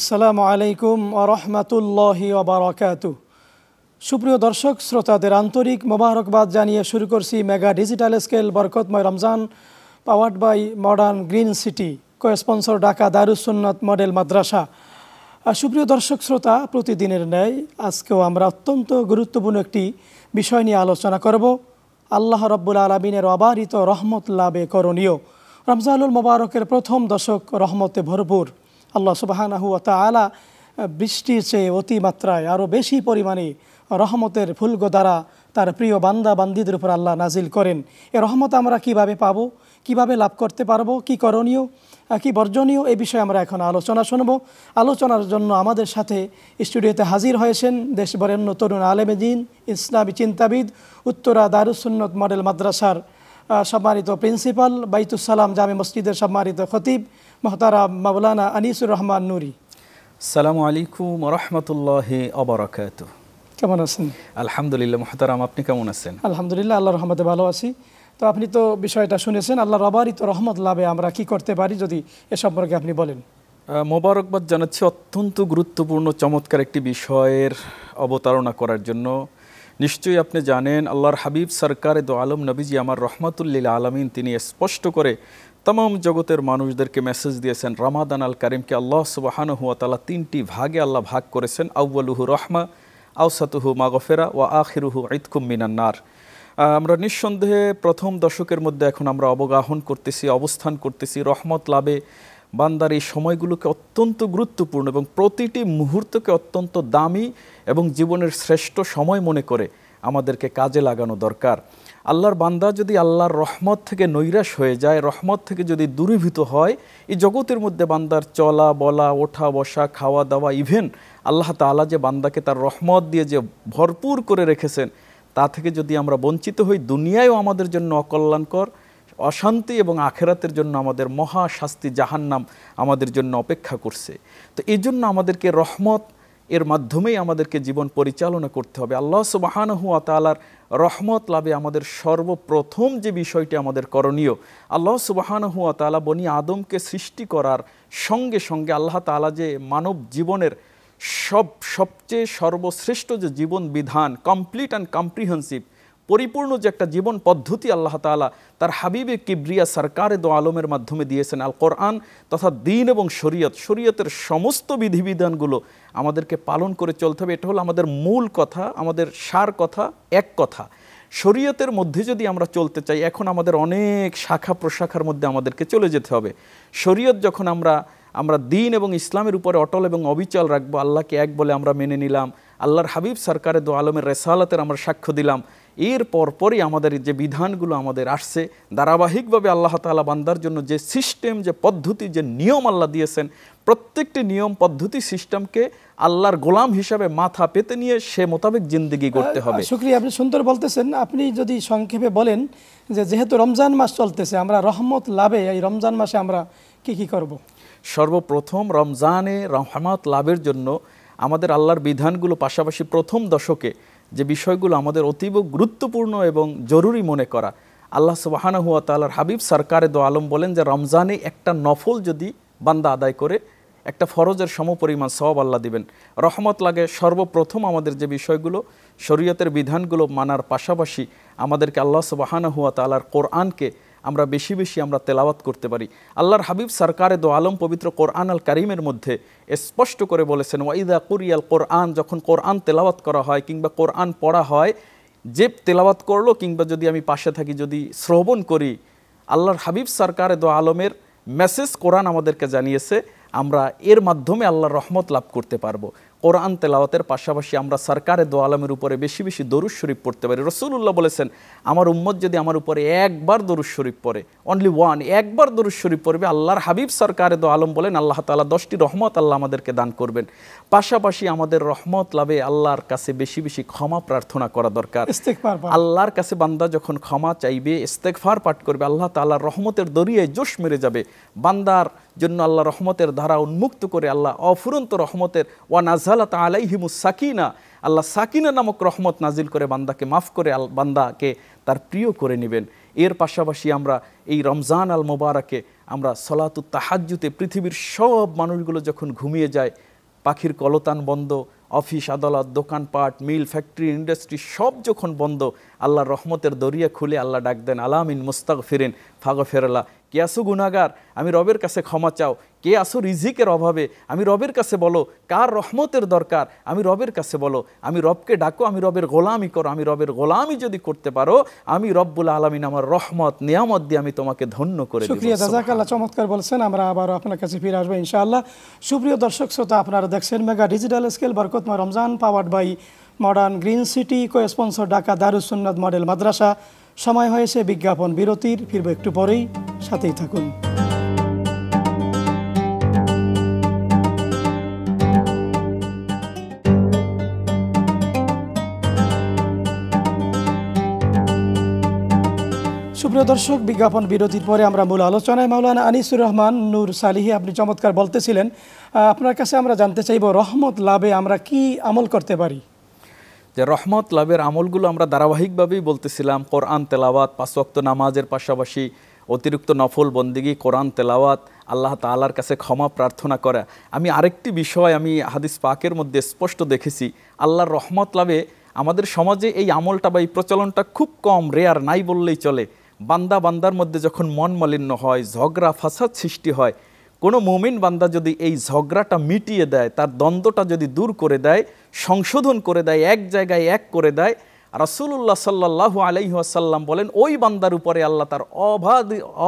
আসসালামু আলাইকুম ওয়া রাহমাতুল্লাহি ওয়া বারাকাতুহু। সুপ্রিয় দর্শক শ্রোতাদের আন্তরিক মোবারকবাদ জানিয়ে শুরু করছি মেগা ডিজিটাল স্কেল বরকতময় Ramzan powered by Modern Green City, cosponsor Dhaka Darus Sunnat Model মাদ্রাসা। সুপ্রিয় দর্শক শ্রোতা, প্রতিদিনের ন্যায় আজকেও আমরা অত্যন্ত গুরুত্বপূর্ণ একটি বিষয় নিয়ে আলোচনা করব। আল্লাহ রাব্বুল আলামিনের অবারিত রহমত লাভে করণীয়। রমজানুল মোবারকের প্রথম দশক রহমতে ভরপুর। আল্লাহ সুবহানাহু ওয়া তাআলা বৃষ্টির চেয়ে অতিমাত্রায় আরও বেশি পরিমাণে রহমতের ফুলগোদারা তার প্রিয় বান্দা বান্দিদের উপর আল্লাহ নাজিল করেন। এ রহমত আমরা কিভাবে পাব, কিভাবে লাভ করতে পারবো, কি করণীয়, কি বর্জনীয়, এই বিষয়ে আমরা এখন আলোচনা শুনব। আলোচনার জন্য আমাদের সাথে স্টুডিওতে হাজির হয়েছেন দেশ বরেণ্য তরুণ আলেমে দ্বীন, ইসলামী চিন্তাবিদ, উত্তরা দারুস সুন্নাত মডেল মাদ্রাসার সম্মানিত প্রিন্সিপাল, বাইতুস সালাম জামে মসজিদের সম্মানিত খতিব মুহতারাম মাওলানা আনিসুর রহমান নুরি। আসসালামু আলাইকুম ওয়া রাহমাতুল্লাহি ওয়া বারাকাতুহু। কেমন আছেন? আলহামদুলিল্লাহ মুহতারাম, আপনি কেমন আছেন? আলহামদুলিল্লাহ, আল্লাহর রহমতে ভালো আছি। তো আপনি তো বিষয়টা শুনেছেন, আল্লাহর অবারিত রহমত লাভে আমরা কি করতে পারি, যদি এ সম্পর্কে আপনি বলেন। মোবারকবাদ জানাচ্ছি অত্যন্ত গুরুত্বপূর্ণ চমৎকার একটি বিষয়ের অবতারণা করার জন্য। নিশ্চয়ই আপনি জানেন, আল্লাহর হাবিব সরকারে দো আলম নবীজি আমার রহমাতুল্লিল আলামিন, তিনি স্পষ্ট করে তমাম জগতের মানুষদেরকে মেসেজ দিয়েছেন। রমাদান আল কারিমকে আল্লাহ সুবহানাহু ওয়া তাআলা তিনটি ভাগে আল্লাহ ভাগ করেছেন। আউয়ালুহু রহমা, আওসাতুহু মাগফিরা ওয়া আখিরুহু ইতকুম মিনান নার। আমরা নিঃসন্দেহে প্রথম দশকের মধ্যে এখন আমরা অবগাহন করতেছি, অবস্থান করতেছি। রহমত লাভে বান্দার এই সময়গুলোকে অত্যন্ত গুরুত্বপূর্ণ এবং প্রতিটি মুহূর্তকে অত্যন্ত দামি এবং জীবনের শ্রেষ্ঠ সময় মনে করে আমাদেরকে কাজে লাগানো দরকার। আল্লাহর বান্দা যদি আল্লাহর রহমত থেকে নৈরাশ হয়ে যায়, রহমত থেকে যদি দূরীভূত হয়, এই জগতের মধ্যে বান্দার চলা বলা, ওঠা বসা, খাওয়া দাওয়া, ইভেন আল্লাহ তাআলা যে বান্দাকে তার রহমত দিয়ে যে ভরপুর করে রেখেছেন, তা থেকে যদি আমরা বঞ্চিত হই, দুনিয়ায়ও আমাদের জন্য অকল্যাণকর, অশান্তি, এবং আখেরাতের জন্য আমাদের মহা শাস্তি জাহান্নাম আমাদের জন্য অপেক্ষা করছে। তো এই জন্য আমাদেরকে রহমত এর মাধ্যমেই আমাদেরকে জীবন পরিচালনা করতে হবে। আল্লাহ সুবহানাহু ওয়া তাআলার রহমত লাভে আমাদের সর্বপ্রথম যে বিষয়টি আমাদের করণীয়, আল্লাহ সুবহানাহু ওয়া তাআলা বনি আদমকে সৃষ্টি করার সঙ্গে সঙ্গে আল্লাহ তাআলা যে মানব জীবনের সবচেয়ে সর্বশ্রেষ্ঠ যে জীবন বিধান, কমপ্লিট অ্যান্ড কম্প্রিহেন্সিভ, পরিপূর্ণ যে একটা জীবন পদ্ধতি আল্লাহ তাআলা তার হাবিবে কিবরিয়া সরকারে দো আলমের মাধ্যমে দিয়েছেন, আল কোরআন তথা দ্বীন এবং শরীয়তের সমস্ত বিধিবিধানগুলো আমাদেরকে পালন করে চলতে হবে। এটা হলো আমাদের মূল কথা, আমাদের সার কথা, এক কথা। শরীয়তের মধ্যে যদি আমরা চলতে চাই, এখন আমাদের অনেক শাখা প্রশাখার মধ্যে আমাদেরকে চলে যেতে হবে। শরীয়ত যখন আমরা দ্বীন এবং ইসলামের উপরে অটল এবং অবিচল রাখবো, আল্লাহকে এক বলে আমরা মেনে নিলাম, আল্লাহর হাবিব সরকারে দো আলমের রেসালাতের আমরা সাক্ষ্য দিলাম, এর পরপরই আমাদের যে বিধানগুলো আমাদের আসছে, ধারাবাহিকভাবে আল্লাহ তাআলা বান্দার জন্য যে সিস্টেম, যে পদ্ধতি, যে নিয়ম আল্লাহ দিয়েছেন, প্রত্যেকটি নিয়ম পদ্ধতি সিস্টেমকে আল্লাহর গোলাম হিসাবে মাথা পেতে নিয়ে সে মোতাবেক জিন্দেগি করতে হবে। শুকরিয়া, আপনি সুন্দর বলতেছেন। আপনি যদি সংক্ষেপে বলেন যে যেহেতু রমজান মাস চলতেছে, আমরা রহমত লাভে এই রমজান মাসে আমরা কি করব? সর্বপ্রথম রমজানে রহমত লাভের জন্য আমাদের আল্লাহর বিধানগুলো পাশাপাশি প্রথম দশকে যে বিষয়গুলো আমাদের অতীব গুরুত্বপূর্ণ এবং জরুরি মনে করা, আল্লাহ সুবহানাহু ওয়া তাআলার হাবিব সরকারে দো আলম বলেন যে রমজানে একটা নফল যদি বান্দা আদায় করে, একটা ফরজের সমপরিমাণ সওয়াব আল্লাহ দিবেন। রহমত লাগে সর্বপ্রথম আমাদের যে বিষয়গুলো, শরীয়তের বিধানগুলো মানার পাশাপাশি আমাদেরকে আল্লাহ সুবহানাহু ওয়া তাআলার কোরআনকে আমরা বেশি বেশি আমরা তেলাওয়াত করতে পারি। আল্লাহর হাবিব সরকারে দো আলম পবিত্র কোরআন আল কারিমের মধ্যে স্পষ্ট করে বলেছেন, ওয়াইদা কুরিয়াল কোরআন, যখন কোরআন তেলাওয়াত করা হয় কিংবা কোরআন পড়া হয়, যে তেলাওয়াত করলো কিংবা যদি আমি পাশে থাকি, যদি শ্রবণ করি, আল্লাহর হাবিব সরকারে দো আলমের মেসেজ কোরআন আমাদেরকে জানিয়েছে, আমরা এর মাধ্যমে আল্লাহর রহমত লাভ করতে পারবো। কোরআন তেলাওয়াতের পাশাপাশি আমরা সরকারে দো আলমের উপরে বেশি বেশি দরুদ শরীফ পড়তে পারি। রাসূলুল্লাহ বলেছেন, আমার উম্মত যদি আমার উপরে একবার দরুদ শরীফ পড়ে, অনলি ওয়ান, একবার দরুদ শরীফ পড়বে, আল্লাহর হাবিব সরকারে দো আলম বলেন আল্লাহ তাআলা 10টি রহমত আল্লাহ আমাদেরকে দান করবেন। পাশাপাশি আমাদের রহমত লাভে আল্লাহর কাছে বেশি বেশি ক্ষমা প্রার্থনা করা দরকার। আল্লাহর কাছে বান্দা যখন ক্ষমা চাইবে, ইস্তেগফার পাঠ করবে, আল্লাহ তাআলার রহমতের দরিয়ায় জোশ মেরে যাবে। বান্দার জন্য আল্লাহ রহমতের ধারা উন্মুক্ত করে আল্লাহ অফুরন্ত রহমতের ওয়া নাযালাত আলাইহিমুস সাকিনা, আল্লাহ সাকিনা নামক রহমত নাজিল করে বান্দাকে মাফ করে বান্দাকে তার প্রিয় করে নেবেন। এর পাশাপাশি আমরা এই রমজান আল মোবারকে আমরা সলাতুত তাহাজ্জুদে পৃথিবীর সব মানুষগুলো যখন ঘুমিয়ে যায়, পাখির কলতান বন্ধ, অফিস আদালত দোকানপাট মিল ফ্যাক্টরি ইন্ডাস্ট্রি সব যখন বন্ধ, আল্লাহর রহমতের দরিয়া খুলে আল্লাহ ডাক দেন, আলামিন মুস্তাগফিরিন ফাগফিরলা। কে আসো গুনাহগার, আমি রবের কাছে ক্ষমা চাও। কে আসো রিজিকের অভাবে, আমি রবের কাছে বলো। কার রহমতের দরকার, আমি রবের কাছে বলো। আমি রবকে ডাকো, আমি রবের গোলামি করো। আমি রবের গোলামি যদি করতে পারো, আমি রব্বুল আলামিন আমার রহমত নিয়ামত দিয়ে আমি তোমাকে ধন্য করে দেব। শুকরিয়া, জাযাকাল্লাহ, চমৎকার বলছেন। আমরা আবারও আপনার কাছে ফিরে আসবো ইনশাআল্লাহ। সুপ্রিয় দর্শক শ্রোতা, আপনারা দেখছেন মেগা ডিজিটাল স্কেল বরকতময় Ramzan, powered by Modern Green City, cosponsor Dhaka Darus Sunnat Model মাদ্রাসা। সময় হয়েছে বিজ্ঞাপন বিরতির, ফিরবো একটু পরেই, সাথেই থাকুন। সুপ্রিয় দর্শক, বিজ্ঞাপন বিরতির পরে আমরা মূল আলোচনায়। মাওলানা আনিসুর রহমান নূর সালিহি, আপনি চমৎকার বলতেছিলেন। আপনার কাছে আমরা জানতে চাইব, রহমত লাভে আমরা কি আমল করতে পারি? যে রহমত লাভের আমলগুলো আমরা ধারাবাহিকভাবেই বলতেছিলাম। কোরআন তেলাওয়াত, 5 ওয়াক্ত নামাজের পাশাপাশি অতিরিক্ত নফল বন্দিগি, কোরআন তেলাওয়াত, আল্লাহ তাআলার কাছে ক্ষমা প্রার্থনা করা। আমি আরেকটি বিষয় আমি হাদিস পাকের মধ্যে স্পষ্ট দেখেছি, আল্লাহর রহমত লাভে আমাদের সমাজে এই আমলটা বা এই প্রচলনটা খুব কম, রেয়ার, নাই বললেই চলে। বান্দা বান্দার মধ্যে যখন মন মালিন্য হয়, ঝগড়া ফাসাদ সৃষ্টি হয়, কোনো মুমিন বান্দা যদি এই ঝগড়াটা মিটিয়ে দেয়, তার দ্বন্দ্বটা যদি দূর করে দেয়, সংশোধন করে দেয়, এক জায়গায় এক করে দেয়, রাসূলুল্লাহ সাল্লাল্লাহু আলাইহি ওয়াসাল্লাম বলেন ওই বান্দার উপরে আল্লাহ তার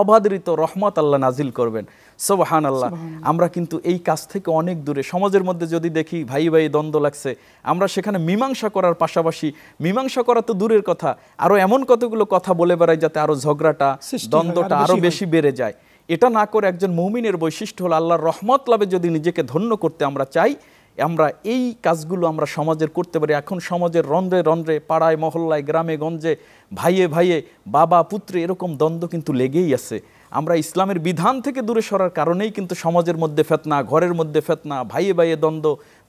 অবাধৃত রহমত আল্লাহ নাজিল করবেন। সুবহানাল্লাহ। আমরা কিন্তু এই কাজ থেকে অনেক দূরে। সমাজের মধ্যে যদি দেখি ভাই ভাই দ্বন্দ্ব লাগছে, আমরা সেখানে মীমাংসা করার পাশাপাশি, মীমাংসা করা তো দূরের কথা, আরও এমন কতগুলো কথা বলে বেড়াই যাতে আরও ঝগড়াটা দ্বন্দ্বটা আরও বেশি বেড়ে যায়। এটা না করে একজন মুমিনের বৈশিষ্ট্য হলো আল্লাহর রহমত লাভে যদি নিজেকে ধন্য করতে আমরা চাই, আমরা এই কাজগুলো আমরা সমাজের করতে পারি। এখন সমাজের রন্ধ্রে রন্ধ্রে, পাড়ায় মহল্লায়, গ্রামে গঞ্জে, ভাইয়ে ভাইয়ে, বাবা পুত্রে, এরকম দ্বন্দ্ব কিন্তু লেগেই আছে। আমরা ইসলামের বিধান থেকে দূরে সরার কারণেই কিন্তু সমাজের মধ্যে ফেতনা, ঘরের মধ্যে ফেতনা, ভাইয়ে ভাইয়ে দ্বন্দ্ব,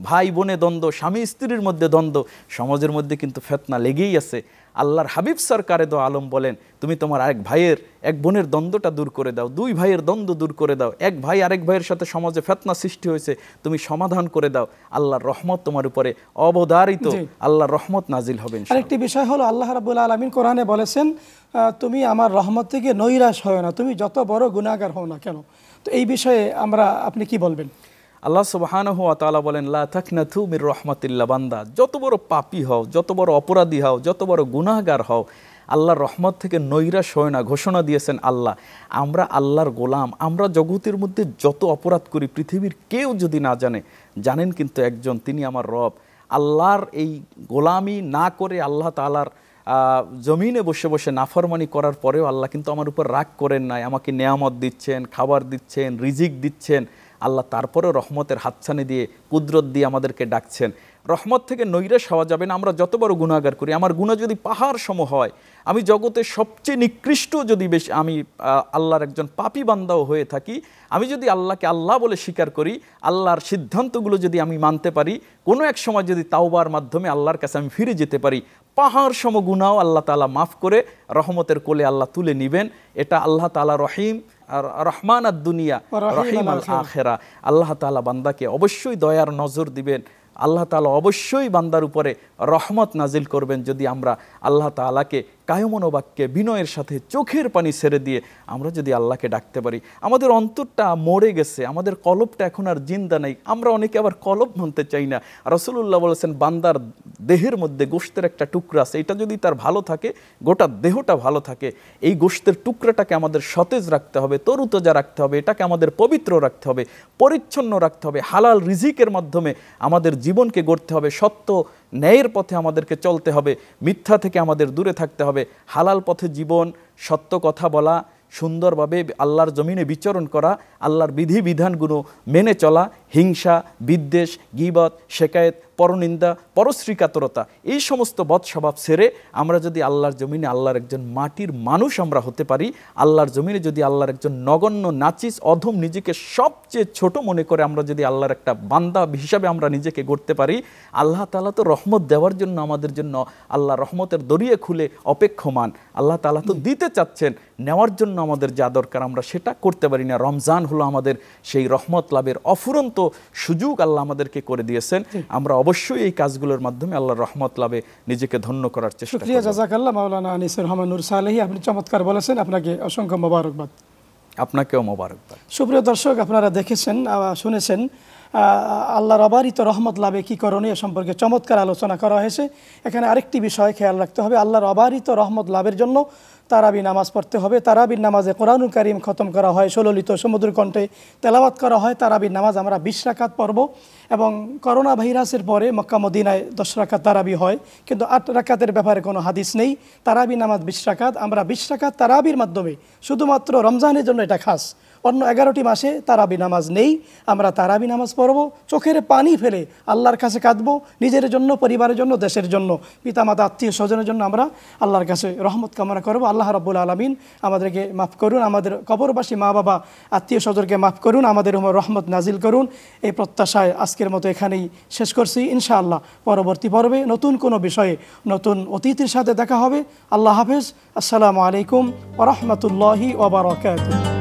ভাই বোনে দ্বন্দ্ব, স্বামী স্ত্রীর মধ্যে দ্বন্দ্ব, সমাজের মধ্যে কিন্তু ফেতনা লেগেই আছে। আল্লাহর হাবিব সরকারে দো আলম বলেন, তুমি তোমার এক ভাইয়ের এক বোনের দ্বন্দ্বটা দূর করে দাও, 2 ভাইয়ের দ্বন্দ্ব দূর করে দাও, এক ভাই আরেক ভাইয়ের সাথে সমাজে ফেতনা সৃষ্টি হয়েছে, তুমি সমাধান করে দাও, আল্লাহর রহমত তোমার উপরে অবধারিত, আল্লাহর রহমত নাজিল হবে। আরেকটি বিষয় হলো, আল্লাহ রাব্বুল আলামিন কোরআনে বলেছেন, তুমি আমার রহমত থেকে নৈরাশ হয় না, তুমি যত বড় গুনাহগার হও না কেন। তো এই বিষয়ে আপনি কি বলবেন? আল্লাহ সুবহানাহু ওয়া তাআলা বলেন, লা তাকনাতু মির রাহমাতিল্লাহ, বান্দা যত বড় পাপী হও, যত বড় অপরাধী হও, যত বড় গুনাহগার হও, আল্লাহর রহমত থেকে নৈরাশ হয় না। ঘোষণা দিয়েছেন আল্লাহ, আমরা আল্লাহর গোলাম। আমরা জগতের মধ্যে যত অপরাধ করি, পৃথিবীর কেউ যদি না জানেন কিন্তু একজন, তিনি আমার রব। আল্লাহর এই গোলামি না করে আল্লাহ তাআলার জমিনে বসে বসে নাফরমানি করার পরেও আল্লাহ কিন্তু আমার উপর রাগ করেন নাই। আমাকে নেয়ামত দিচ্ছেন, খাবার দিচ্ছেন, রিজিক দিচ্ছেন। আল্লাহ তারপরেও রহমতের হাতছানি দিয়ে, কুদরত দিয়ে আমাদেরকে ডাকছেন। রহমত থেকে নৈরাশ হওয়া যাবে না। আমরা যত বড় গুনাহগার করি, আমার গুনাহ যদি পাহাড় সম হয়, আমি জগতের সবচেয়ে নিকৃষ্ট যদি বেশি, আমি আল্লাহর একজন পাপী বান্দাও হয়ে থাকি, আমি যদি আল্লাহকে আল্লাহ বলে স্বীকার করি, আল্লাহর সিদ্ধান্তগুলো যদি আমি মানতে পারি, কোনো এক সময় যদি তাওবার মাধ্যমে আল্লাহর কাছে আমি ফিরে যেতে পারি, পাহাড় সম গুনাহও আল্লাহ তাআলা মাফ করে রহমতের কোলে আল্লাহ তুলে নিবেন। এটা আল্লাহ তাআলা রহিম আর রহমান আদ দুনিয়া রহিম আল আখিরা। আল্লাহ তাআলা বান্দাকে অবশ্যই দয়ার নজর দিবেন। আল্লাহ তাআলা অবশ্যই বান্দার উপরে রহমত নাজিল করবেন যদি আমরা আল্লাহ তাআলাকে কায়মনোবাক্যে বিনয়ের সাথে চোখের পানি ছেড়ে দিয়ে আমরা যদি আল্লাহকে ডাকতে পারি। আমাদের অন্তরটা মরে গেছে, আমাদের কলবটা এখন আর জিন্দা নেই। আমরা অনেকে আবার কলব মানতে চাই না। রাসূলুল্লাহ বলেছেন, বান্দার দেহের মধ্যে গোশতের একটা টুকরা আছে, এটা যদি তার ভালো থাকে, গোটা দেহটা ভালো থাকে। এই গোশতের টুকরাটাকে আমাদের সতেজ রাখতে হবে, তরুতাজা রাখতে হবে, এটাকে আমাদের পবিত্র রাখতে হবে, পরিচ্ছন্ন রাখতে হবে। হালাল রিজিকের মাধ্যমে আমাদের জীবনকে গড়তে হবে, সত্য ন্যায়ের পথে আমাদেরকে চলতে হবে, মিথ্যা থেকে আমাদের দূরে থাকতে হবে। হালাল পথে জীবন, সত্য কথা বলা, সুন্দরভাবে আল্লাহর জমিনে বিচরণ করা, আল্লাহর বিধিবিধানগুলো মেনে চলা, হিংসা, বিদ্বেষ, গীবত, শেকায়েত, পরনিন্দা, পরশ্রীকাতরতা, এই সমস্ত বদ স্বভাব ছেড়ে আমরা যদি আল্লাহর জমিনে আল্লাহর একজন মাটির মানুষ আমরা হতে পারি, আল্লাহর জমিনে যদি আল্লাহর একজন নগণ্য নাচিস অধম নিজেকে সবচেয়ে ছোট মনে করে আমরা যদি আল্লাহর একটা বান্দা হিসাবে আমরা নিজেকে গড়তে পারি, আল্লাহ তাআলা তো রহমত দেওয়ার জন্য আমাদের জন্য আল্লাহ রহমতের দরিয়ে খুলে অপেক্ষমান। আল্লাহ তাআলা তো দিতে চাচ্ছেন, নেওয়ার জন্য আমাদের যা দরকার আমরা সেটা করতে পারি না। রমজান হলো আমাদের সেই রহমত লাভের অফুরন্ত সুযোগ আল্লাহ আমাদেরকে করে দিয়েছেন। আমরা অবশ্যই এই কাজগুলোর মাধ্যমে আল্লাহর রহমত লাভে নিজেকে ধন্য করার চেষ্টা করব। জাযাকাল্লাহ মাওলানা আনিসুর রহমান নূর সালেহী, আপনি চমৎকার বলেছেন, আপনাকে অসংখ্য মোবারকবাদ। আপনাকেও মোবারকবাদ। সুপ্রিয় দর্শক, আপনারা দেখেছেন, শুনেছেন আল্লাহর অবারিত রহমত লাভে কী করণীয় সম্পর্কে চমৎকার আলোচনা করা হয়েছে। এখানে আরেকটি বিষয় খেয়াল রাখতে হবে, আল্লাহর অবারিত রহমত লাভের জন্য তারাবি নামাজ পড়তে হবে। তারাবির নামাজে কোরআনুল কারীম খতম করা হয়, সুললিত সমুদ্র কণ্ঠে তেলাওয়াত করা হয়। তারাবির নামাজ আমরা 20 রাকাত পড়ব এবং করোনা ভাইরাসের পরে মক্কা মদিনায় 10 রাকাত তারাবি হয়, কিন্তু 8 রাকাতের ব্যাপারে কোনো হাদিস নেই। তারাবি নামাজ 20 রাকাত, আমরা 20 রাকাত তারাবির মাধ্যমে, শুধুমাত্র রমজানের জন্য এটা খাস, অন্য 11টি মাসে তারাবি নামাজ নেই। আমরা তারাবি নামাজ পড়ব, চোখের পানি ফেলে আল্লাহর কাছে কাঁদবো, নিজের জন্য, পরিবারের জন্য, দেশের জন্য, পিতামাতা, আত্মীয় স্বজনের জন্য আমরা আল্লাহর কাছে রহমত কামনা করব। আল্লাহ রাব্বুল আলামিন আমাদেরকে মাফ করুন, আমাদের কবরবাসী মা বাবা আত্মীয় স্বজনকে মাফ করুন, আমাদের উপর রহমত নাজিল করুন। এই প্রত্যাশায় আজকের মতো এখানেই শেষ করছি। ইনশাআল্লাহ পরবর্তী পর্বে নতুন কোনো বিষয়ে নতুন অতিথির সাথে দেখা হবে। আল্লাহ হাফেজ। আসসালামু আলাইকুম ওয়া রাহমাতুল্লাহি ওয়া বারাকাতুহু।